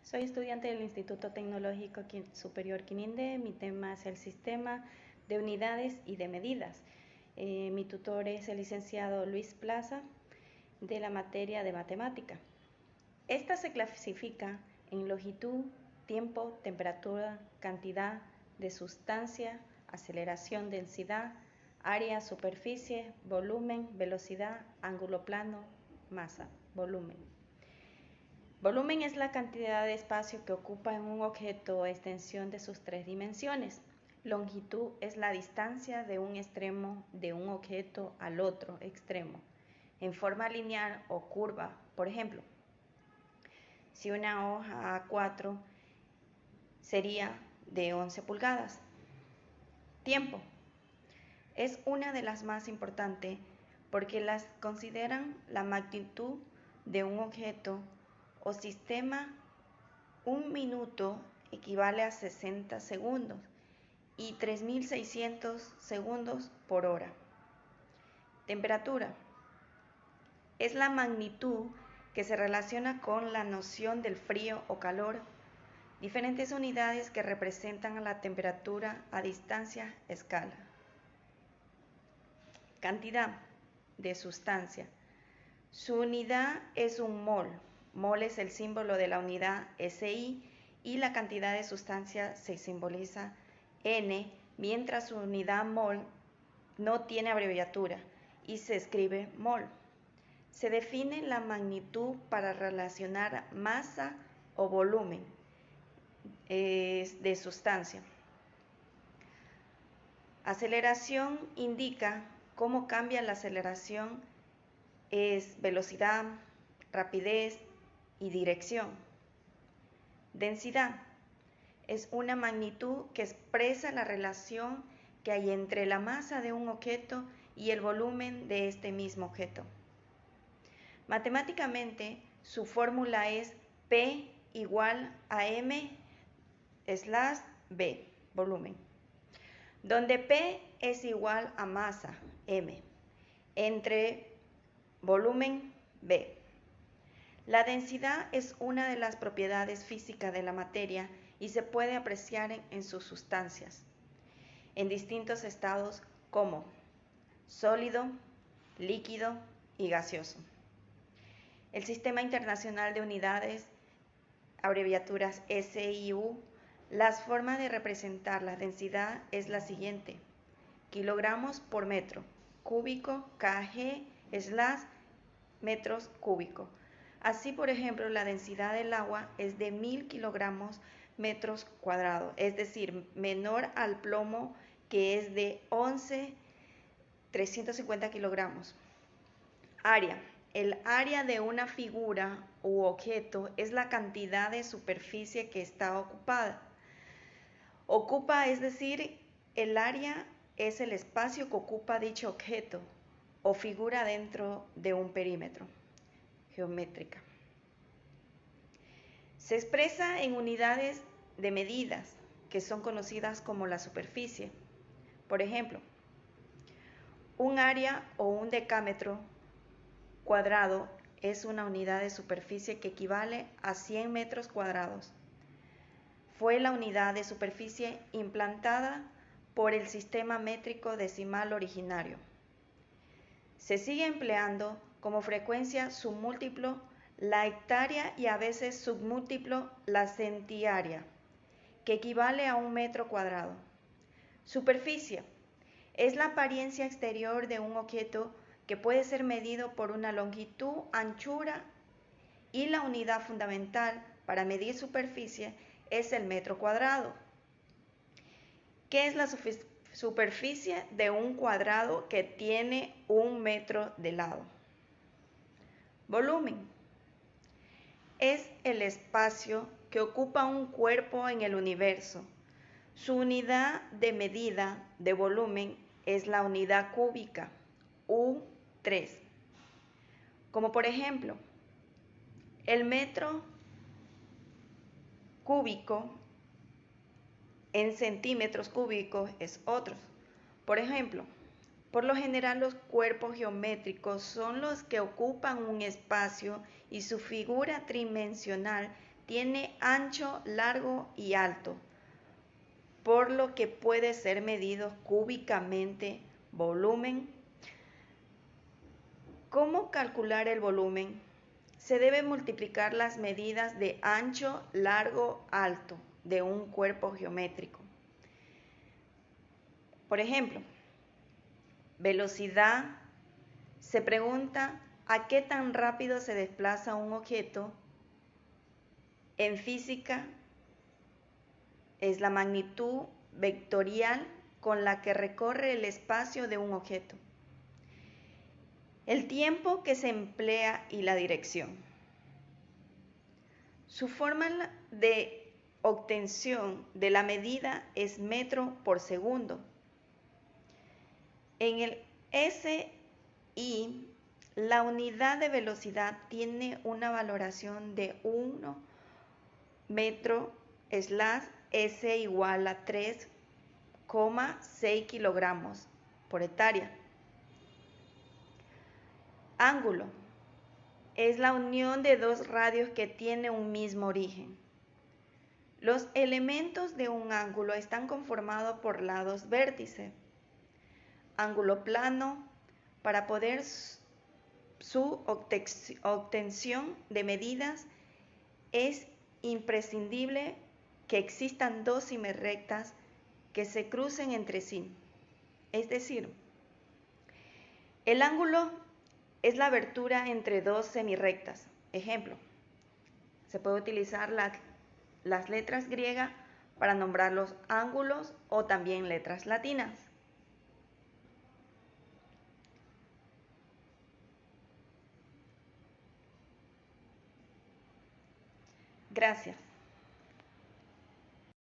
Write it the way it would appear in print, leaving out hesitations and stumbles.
Soy estudiante del Instituto Tecnológico Superior Quinindé. Mi tema es el sistema de unidades y de medidas. Mi tutor es el licenciado Luis Plaza, de la materia de matemática. Esta se clasifica en longitud, tiempo, temperatura, cantidad de sustancia, aceleración, densidad, área, superficie, volumen, velocidad, ángulo plano, masa, volumen. Volumen es la cantidad de espacio que ocupa en un objeto o extensión de sus tres dimensiones. Longitud es la distancia de un extremo de un objeto al otro extremo, en forma lineal o curva. Por ejemplo, si una hoja A4 sería de 11 pulgadas. Tiempo es una de las más importantes porque las consideran la magnitud de un objeto o sistema. Un minuto equivale a 60 segundos y 3.600 segundos por hora. Temperatura es la magnitud que se relaciona con la noción del frío o calor. Diferentes unidades que representan a la temperatura a distancia, escala. Cantidad de sustancia. Su unidad es un mol. Mol es el símbolo de la unidad SI y la cantidad de sustancia se simboliza N, mientras su unidad mol no tiene abreviatura y se escribe mol. Se define la magnitud para relacionar masa o volumen de sustancia. Aceleración indica cómo cambia la aceleración, es velocidad, rapidez y dirección. Densidad es una magnitud que expresa la relación que hay entre la masa de un objeto y el volumen de este mismo objeto. Matemáticamente, su fórmula es P igual a m/b, volumen, donde P es igual a masa, m, entre volumen, b. La densidad es una de las propiedades físicas de la materia y se puede apreciar en sus sustancias, en distintos estados como sólido, líquido y gaseoso. El Sistema Internacional de Unidades, abreviaturas SIU, las formas de representar la densidad es la siguiente: kilogramos por metro cúbico, kg/metros cúbicos. Así, por ejemplo, la densidad del agua es de 1000 kilogramos metros cuadrados, es decir, menor al plomo, que es de 11.350 kilogramos. Área. El área de una figura u objeto es la cantidad de superficie que está ocupada. Ocupa, es decir, el área es el espacio que ocupa dicho objeto o figura dentro de un perímetro geométrica. Se expresa en unidades de medidas que son conocidas como la superficie. Por ejemplo, un área o un decámetro cuadrado es una unidad de superficie que equivale a 100 metros cuadrados. Fue la unidad de superficie implantada por el sistema métrico decimal originario. Se sigue empleando como frecuencia su múltiplo, la hectárea, y a veces submúltiplo, la centiárea, que equivale a 1 metro cuadrado. Superficie es la apariencia exterior de un objeto que puede ser medido por una longitud, anchura, y la unidad fundamental para medir superficie es el metro cuadrado. ¿Qué es la superficie de un cuadrado que tiene 1 metro de lado? Volumen es el espacio que ocupa un cuerpo en el universo. Su unidad de medida de volumen es la unidad cúbica, U3. Como por ejemplo, el metro cúbico en centímetros cúbicos es otro. Por ejemplo, por lo general los cuerpos geométricos son los que ocupan un espacio y su figura tridimensional tiene ancho, largo y alto, por lo que puede ser medido cúbicamente. Volumen. ¿Cómo calcular el volumen? Se debe multiplicar las medidas de ancho, largo, alto de un cuerpo geométrico. Por ejemplo, velocidad. Se pregunta a qué tan rápido se desplaza un objeto. En física es la magnitud vectorial con la que recorre el espacio de un objeto. El tiempo que se emplea y la dirección. Su forma de obtención de la medida es metro por segundo. En el SI, la unidad de velocidad tiene una valoración de 1 metro /s igual a 3,6 kilogramos por hectárea. Ángulo. Es la unión de dos radios que tienen un mismo origen. Los elementos de un ángulo están conformados por lados vértices. Ángulo plano. Para poder su obtención de medidas es imprescindible que existan dos semirrectas que se crucen entre sí. Es decir, el ángulo es la abertura entre dos semirrectas. Ejemplo, se puede utilizar las letras griegas para nombrar los ángulos o también letras latinas. Gracias.